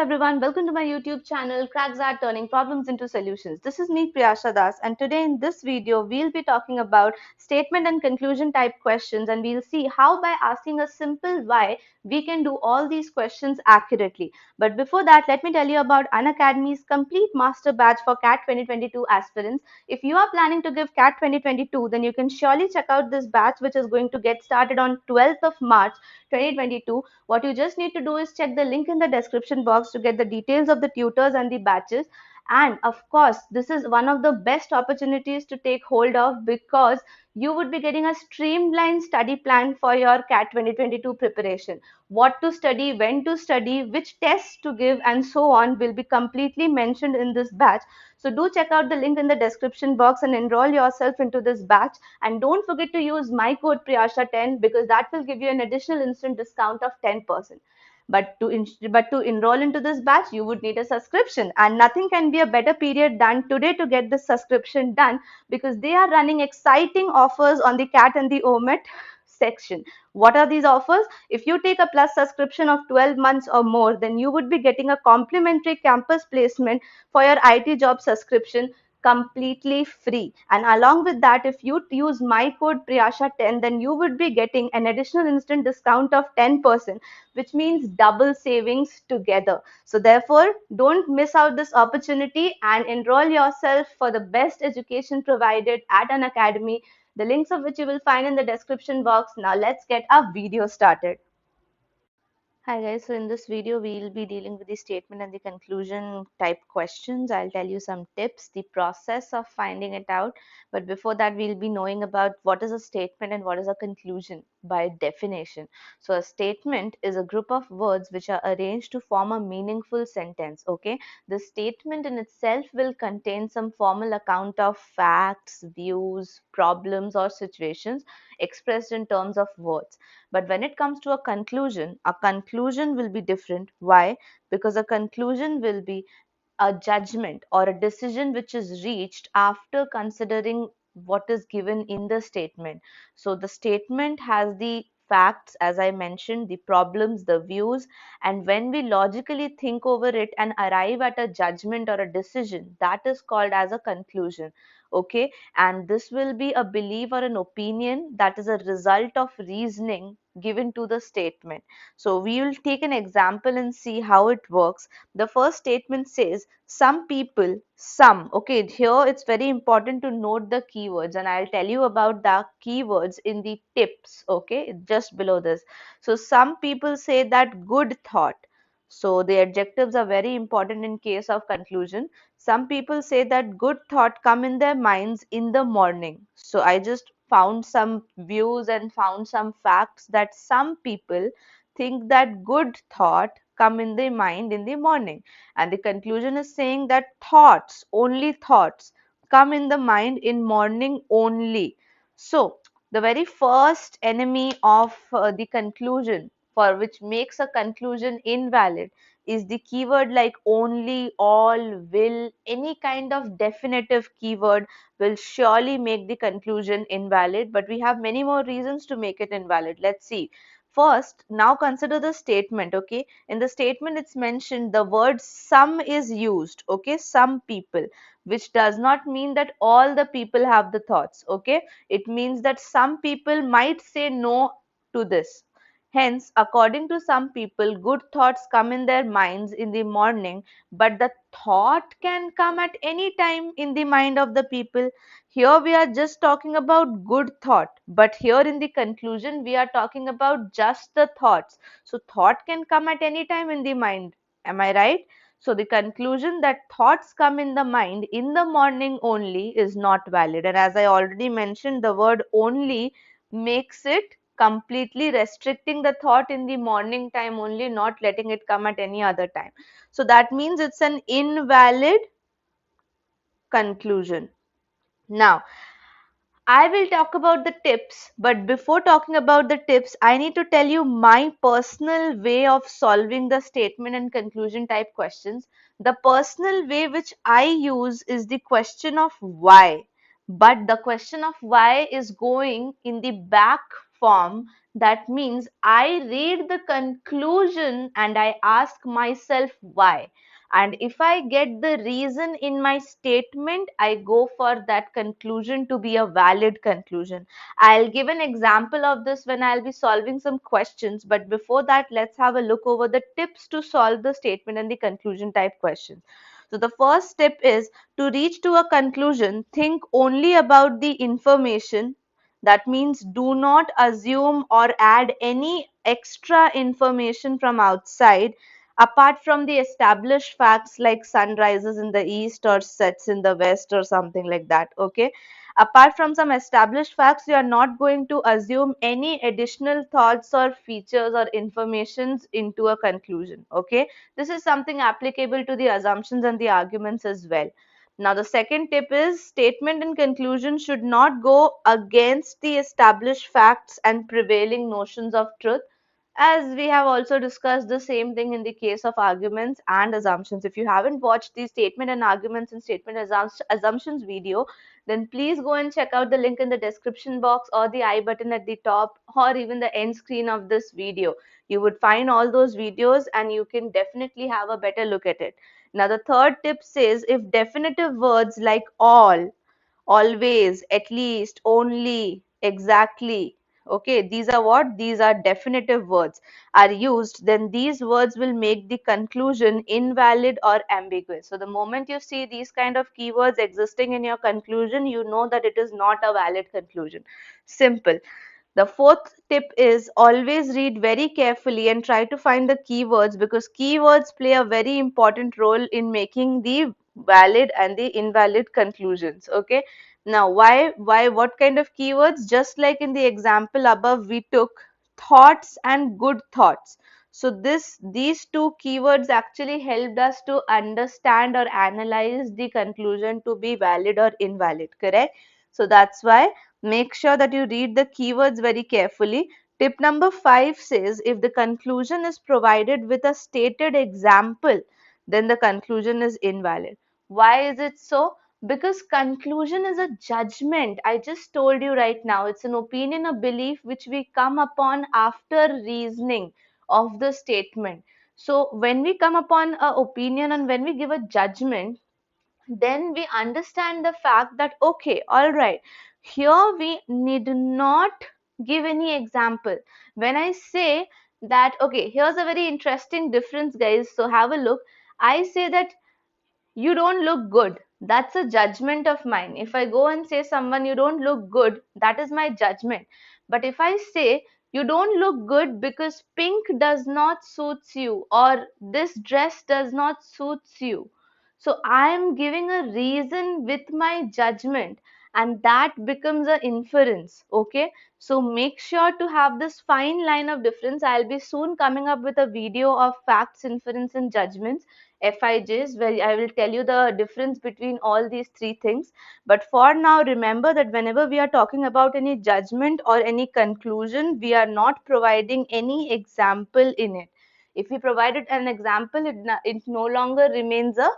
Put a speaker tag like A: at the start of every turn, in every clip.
A: everyone, welcome to my YouTube channel Cracks Are Turning Problems into Solutions. This is me Priyasha, and today in this video we'll be talking about statement and conclusion type questions, and we'll see how by asking a simple why we can do all these questions accurately. But before that, let me tell you about Unacademy's complete master batch for CAT 2022 aspirants. If you are planning to give CAT 2022, then you can surely check out this batch, which is going to get started on 12th of March 2022. What you just need to do is check the link in the description box to get the details of the tutors and the batches. And of course, this is one of the best opportunities to take hold of, because you would be getting a streamlined study plan for your CAT 2022 preparation. What to study, when to study, which tests to give, and so on will be completely mentioned in this batch. So do check out the link in the description box and enroll yourself into this batch. And don't forget to use my code Priyasha10, because that will give you an additional instant discount of 10%. But to enroll into this batch, you would need a subscription, and nothing can be a better period than today to get this subscription done, because they are running exciting offers on the CAT and the OMET section. What are these offers? If you take a plus subscription of 12 months or more, then you would be getting a complimentary campus placement for your IT job subscription completely free. And along with that, if you use my code Priyasha10, then you would be getting an additional instant discount of 10%, which means double savings together. So therefore, don't miss out this opportunity and enroll yourself for the best education provided at an academy, the links of which you will find in the description box. Now let's get our video started. Hi guys, so in this video we'll be dealing with the statement and the conclusion type questions. I'll tell you some tips, the process of finding it out. But before that, we'll be knowing about what is a statement and what is a conclusion by definition. So a statement is a group of words which are arranged to form a meaningful sentence. Okay, the statement in itself will contain some formal account of facts, views, problems, or situations expressed in terms of words. But when it comes to a conclusion will be different. Why? Because a conclusion will be a judgment or a decision which is reached after considering what is given in the statement. So the statement has the facts, as I mentioned, the problems, the views, and when we logically think over it and arrive at a judgment or a decision, that is called as a conclusion. Okay, and this will be a belief or an opinion that is a result of reasoning given to the statement. So we will take an example and see how it works. The first statement says some people, some. Okay, here it's very important to note the keywords, and I'll tell you about the keywords in the tips. Okay, just below this. So some people say that good thought. So the adjectives are very important in case of conclusion. Some people say that good thought come in their minds in the morning. So I just found some views and found some facts that some people think that good thought come in their mind in the morning, and the conclusion is saying that thoughts, only thoughts, come in the mind in morning only. So the very first enemy of the conclusion, for which makes a conclusion invalid, is the keyword like only, all, will. Any kind of definitive keyword will surely make the conclusion invalid, but we have many more reasons to make it invalid. Let's see. First, now consider the statement. Okay, in the statement it's mentioned the word some is used. Okay, some people, which does not mean that all the people have the thoughts. Okay, it means that some people might say no to this. Hence, according to some people, good thoughts come in their minds in the morning, but the thought can come at any time in the mind of the people. Here we are just talking about good thought, but here in the conclusion we are talking about just the thoughts. So thought can come at any time in the mind. Am I right? So the conclusion that thoughts come in the mind in the morning only is not valid. And as I already mentioned, the word only makes it completely restricting the thought in the morning time only, not letting it come at any other time. So that means it's an invalid conclusion. Now, I will talk about the tips, but before talking about the tips, I need to tell you my personal way of solving the statement and conclusion type questions. The personal way which I use is the question of why, but the question of why is going in the back form That means I read the conclusion and I ask myself why. And if I get the reason in my statement, I go for that conclusion to be a valid conclusion. I'll give an example of this when I'll be solving some questions. But before that, let's have a look over the tips to solve the statement and the conclusion type questions. So the first step is to reach to a conclusion, think only about the information. That means do not assume or add any extra information from outside apart from the established facts like sun rises in the east or sets in the west or something like that. Okay. Apart from some established facts, you are not going to assume any additional thoughts or features or informations into a conclusion. Okay. This is something applicable to the assumptions and the arguments as well. Now, the second tip is statement and conclusion should not go against the established facts and prevailing notions of truth, as we have also discussed the same thing in the case of arguments and assumptions. If you haven't watched the statement and arguments and statement assumptions video, then please go and check out the link in the description box or the I button at the top or even the end screen of this video. You would find all those videos and you can definitely have a better look at it. Now, the third tip says if definitive words like all, always, at least, only, exactly, okay, these are what? These are definitive words are used, then these words will make the conclusion invalid or ambiguous. So the moment you see these kind of keywords existing in your conclusion, you know that it is not a valid conclusion. Simple. The fourth tip is always read very carefully and try to find the keywords, because keywords play a very important role in making the valid and the invalid conclusions. Okay. Now, what kind of keywords? Just like in the example above, we took thoughts and good thoughts. So these two keywords actually helped us to understand or analyze the conclusion to be valid or invalid. Correct? So that's why make sure that you read the keywords very carefully. Tip number 5 says if the conclusion is provided with a stated example, then the conclusion is invalid. Why is it so? Because conclusion is a judgment. I just told you right now, it's an opinion, a belief which we come upon after reasoning of the statement. So when we come upon a opinion and when we give a judgment, then we understand the fact that okay, all right, here we need not give any example. When I say that, okay, here's a very interesting difference, guys, so have a look. I say that you don't look good, that's a judgment of mine. If I go and say someone you don't look good, that is my judgment. But if I say you don't look good because pink does not suits you or this dress does not suits you, so I am giving a reason with my judgment, and that becomes an inference. Okay, so make sure to have this fine line of difference. I'll be soon coming up with a video of facts, inference and judgments, FIJs, where I will tell you the difference between all these three things. But for now, remember that whenever we are talking about any judgment or any conclusion, we are not providing any example in it. If we provided an example, it no longer remains a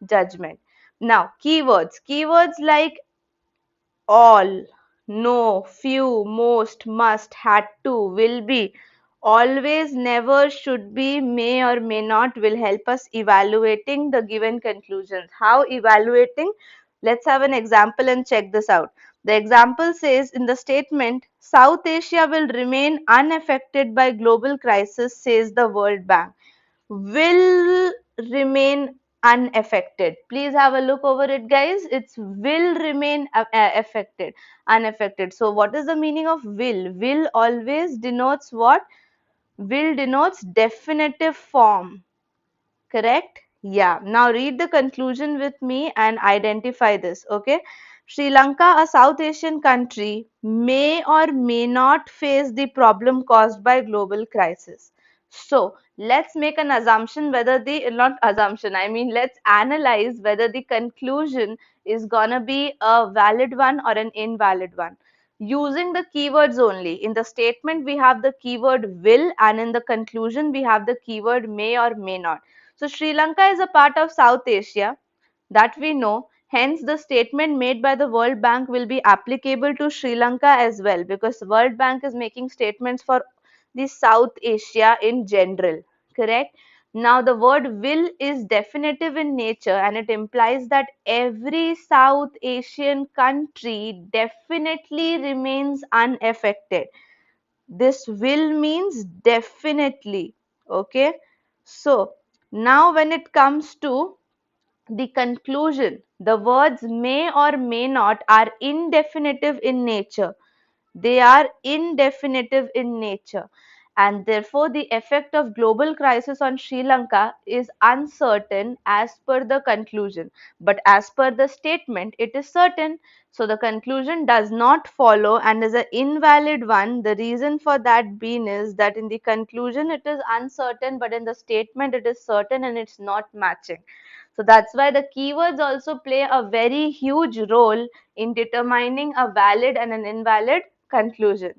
A: judgment. Now, keywords. Keywords like all, no, few, most, must, had to, will be, always, never, should be, may or may not will help us evaluating the given conclusions. How evaluating? Let's have an example and check this out. The example says in the statement, South Asia will remain unaffected by global crisis, says the World Bank. Will remain unaffected. Please have a look over it, guys. It's will remain affected, unaffected. So what is the meaning of will? Will always denotes what? Will denotes definitive form. Correct? Yeah. Now read the conclusion with me and identify this. Okay. Sri Lanka, a South Asian country, may or may not face the problem caused by global crisis. So let's make an assumption whether the, not assumption, I mean, let's analyze whether the conclusion is gonna be a valid one or an invalid one. Using the keywords only. In the statement, we have the keyword will, and in the conclusion, we have the keyword may or may not. So Sri Lanka is a part of South Asia, that we know. Hence, the statement made by the World Bank will be applicable to Sri Lanka as well, because World Bank is making statements for the South Asia in general, correct? Now, the word will is definitive in nature and it implies that every South Asian country definitely remains unaffected. This will means definitely, okay? So, now when it comes to the conclusion, the words may or may not are indefinitive in nature. They are indefinitive in nature, and therefore the effect of global crisis on Sri Lanka is uncertain as per the conclusion. But as per the statement, it is certain. So the conclusion does not follow and is an invalid one. The reason for that being is that in the conclusion it is uncertain, but in the statement it is certain and it's not matching. So that's why the keywords also play a very huge role in determining a valid and an invalid conclusion.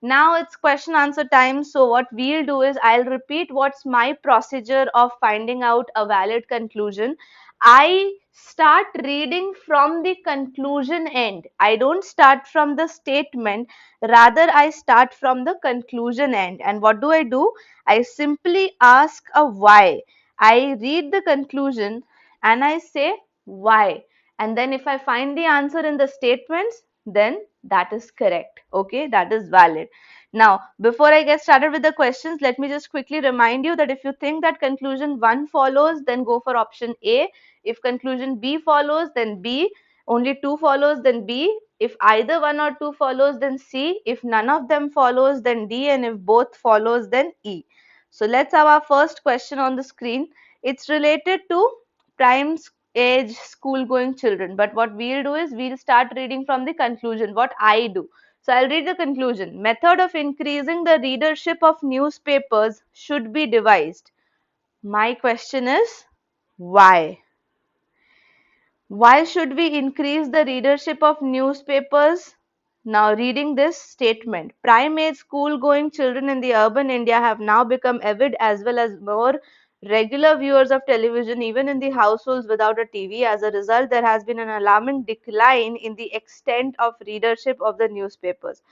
A: Now it's question answer time. So what we'll do is I'll repeat what's my procedure of finding out a valid conclusion. I start reading from the conclusion end. I don't start from the statement, rather I start from the conclusion end. And what do I do? I simply ask a why. I read the conclusion and I say why. And then if I find the answer in the statements, then that is correct. Okay, that is valid. Now, before I get started with the questions, let me just quickly remind you that if you think that conclusion 1 follows, then go for option A. If conclusion B follows, then B. Only 2 follows, then B. If either 1 or 2 follows, then C. If none of them follows, then D. And if both follows, then E. So let's have our first question on the screen. It's related to prime age school going children, but what we'll do is we'll start reading from the conclusion, what I do. So I'll read the conclusion. Method of increasing the readership of newspapers should be devised. My question is why? Why should we increase the readership of newspapers? Now, reading this statement, prime age school going children in the urban India have now become avid as well as more regular viewers of television, even in the households without a TV. As a result, there has been an alarming decline in the extent of readership of the newspapers.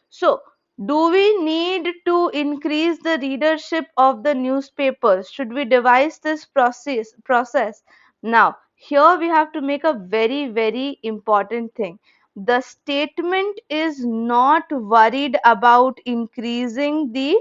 A: So, do we need to increase the readership of the newspapers? Should we devise this process? Now, here we have to make a very, very important thing. The statement is not worried about increasing the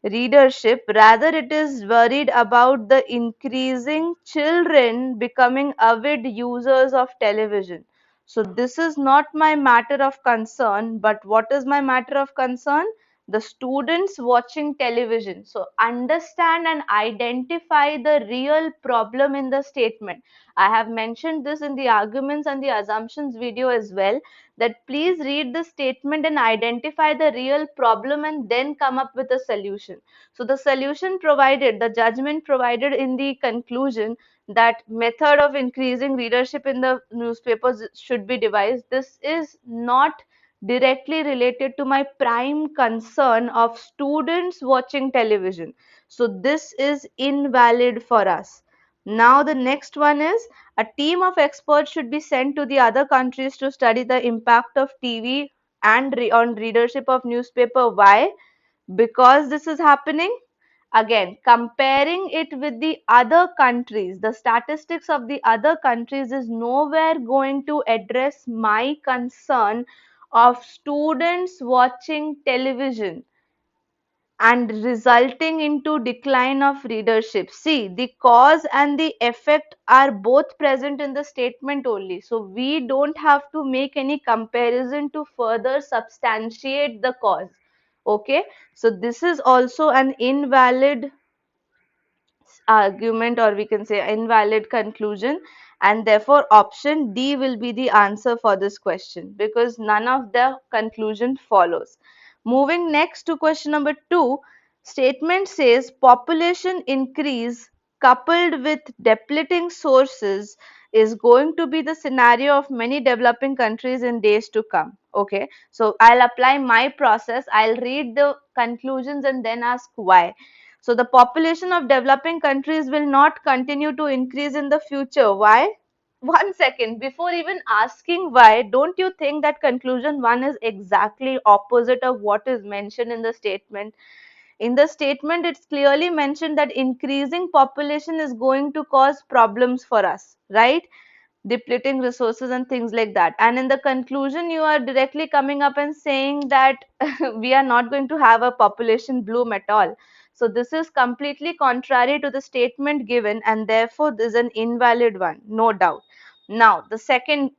A: readership, rather it is worried about the increasing children becoming avid users of television. So this is not my matter of concern, but what is my matter of concern? The students watching television. So understand and identify the real problem in the statement. I have mentioned this in the arguments and the assumptions video as well, that please read the statement and identify the real problem and then come up with a solution. So the solution provided, the judgment provided in the conclusion, that method of increasing readership in the newspapers should be devised. This is not directly related to my prime concern of students watching television. So this is invalid for us. Now the next one is, a team of experts should be sent to the other countries to study the impact of TV and on readership of newspaper. Why? Because this is happening. Again, comparing it with the other countries, the statistics of the other countries is nowhere going to address my concern of students watching television and resulting into decline of readership. See, the cause and the effect are both present in the statement only. So we don't have to make any comparison to further substantiate the cause. Okay, so this is also an invalid argument, or we can say invalid conclusion, and therefore option D will be the answer for this question because none of the conclusion follows. Moving next to question number 2, statement says population increase coupled with depleting sources is going to be the scenario of many developing countries in days to come. Okay, so I'll apply my process. I'll read the conclusions and then ask why. So the population of developing countries will not continue to increase in the future. Why? One second, before even asking why, don't you think that conclusion 1 is exactly opposite of what is mentioned in the statement? In the statement, it's clearly mentioned that increasing population is going to cause problems for us, right? Depleting resources and things like that. And in the conclusion, you are directly coming up and saying that we are not going to have a population bloom at all. So this is completely contrary to the statement given, and therefore this is an invalid one, no doubt. Now the second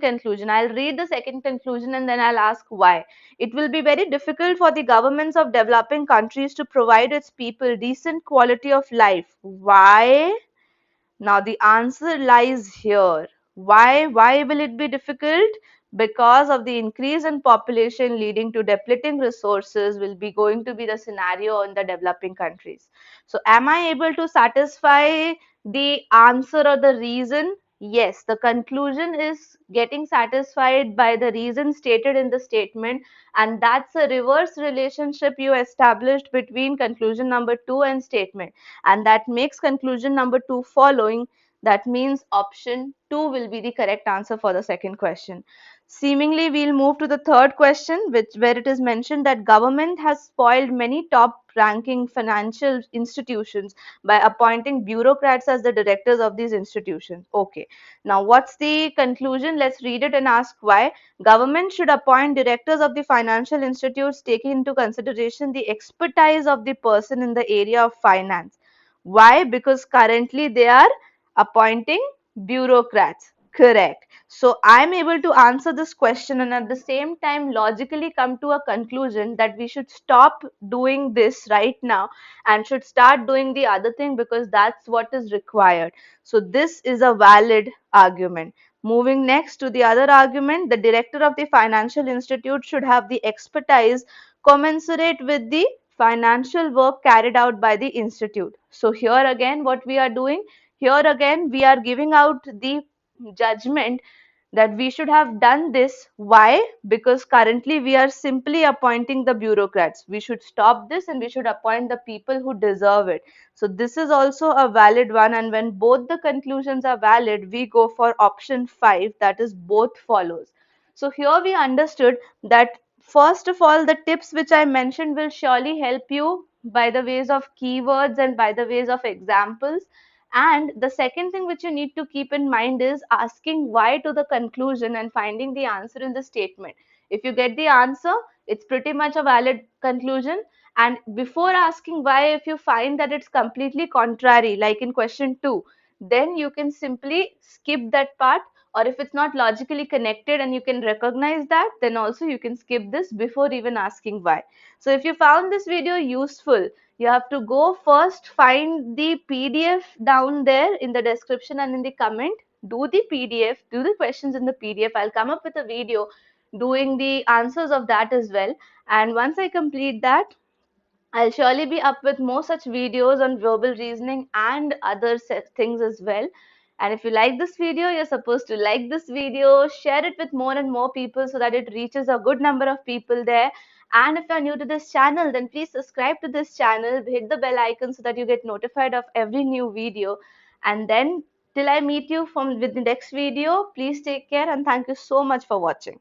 A: conclusion, I'll read the second conclusion and then I'll ask why. It will be very difficult for the governments of developing countries to provide its people decent quality of life. Why? Now the answer lies here. Why will it be difficult? Because of the increase in population leading to depleting resources will be going to be the scenario in the developing countries. So am I able to satisfy the answer or the reason? Yes, the conclusion is getting satisfied by the reason stated in the statement, and that's a reverse relationship you established between conclusion number 2 and statement, and that makes conclusion number 2 following. That means option 2 will be the correct answer for the second question. Seemingly, we'll move to the third question, where it is mentioned that government has spoiled many top ranking financial institutions by appointing bureaucrats as the directors of these institutions. Okay, now what's the conclusion? Let's read it and ask why. Government should appoint directors of the financial institutes taking into consideration the expertise of the person in the area of finance. Why? Because currently they are appointing bureaucrats. Correct. So I'm able to answer this question and at the same time logically come to a conclusion that we should stop doing this right now and should start doing the other thing because that's what is required. So this is a valid argument. Moving next to the other argument, the director of the financial institute should have the expertise commensurate with the financial work carried out by the institute. So here again, what we are doing, here again, we are giving out the judgment that we should have done this. Why? Because currently we are simply appointing the bureaucrats. We should stop this and we should appoint the people who deserve it. So this is also a valid one, and when both the conclusions are valid, we go for option 5, that is both follows. So here we understood that first of all, the tips which I mentioned will surely help you by the ways of keywords and by the ways of examples. And the second thing which you need to keep in mind is asking why to the conclusion and finding the answer in the statement. If you get the answer, it's pretty much a valid conclusion. And before asking why, if you find that it's completely contrary, like in question 2, then you can simply skip that part. Or if it's not logically connected and you can recognize that, then also you can skip this before even asking why. So if you found this video useful, you have to go first, find the PDF down there in the description and in the comment. Do the PDF, do the questions in the PDF. I'll come up with a video doing the answers of that as well. And once I complete that, I'll surely be up with more such videos on verbal reasoning and other things as well. And if you like this video, you're supposed to like this video, share it with more and more people so that it reaches a good number of people there. And if you're new to this channel, then please subscribe to this channel, hit the bell icon so that you get notified of every new video. And then till I meet you with the next video, please take care and thank you so much for watching.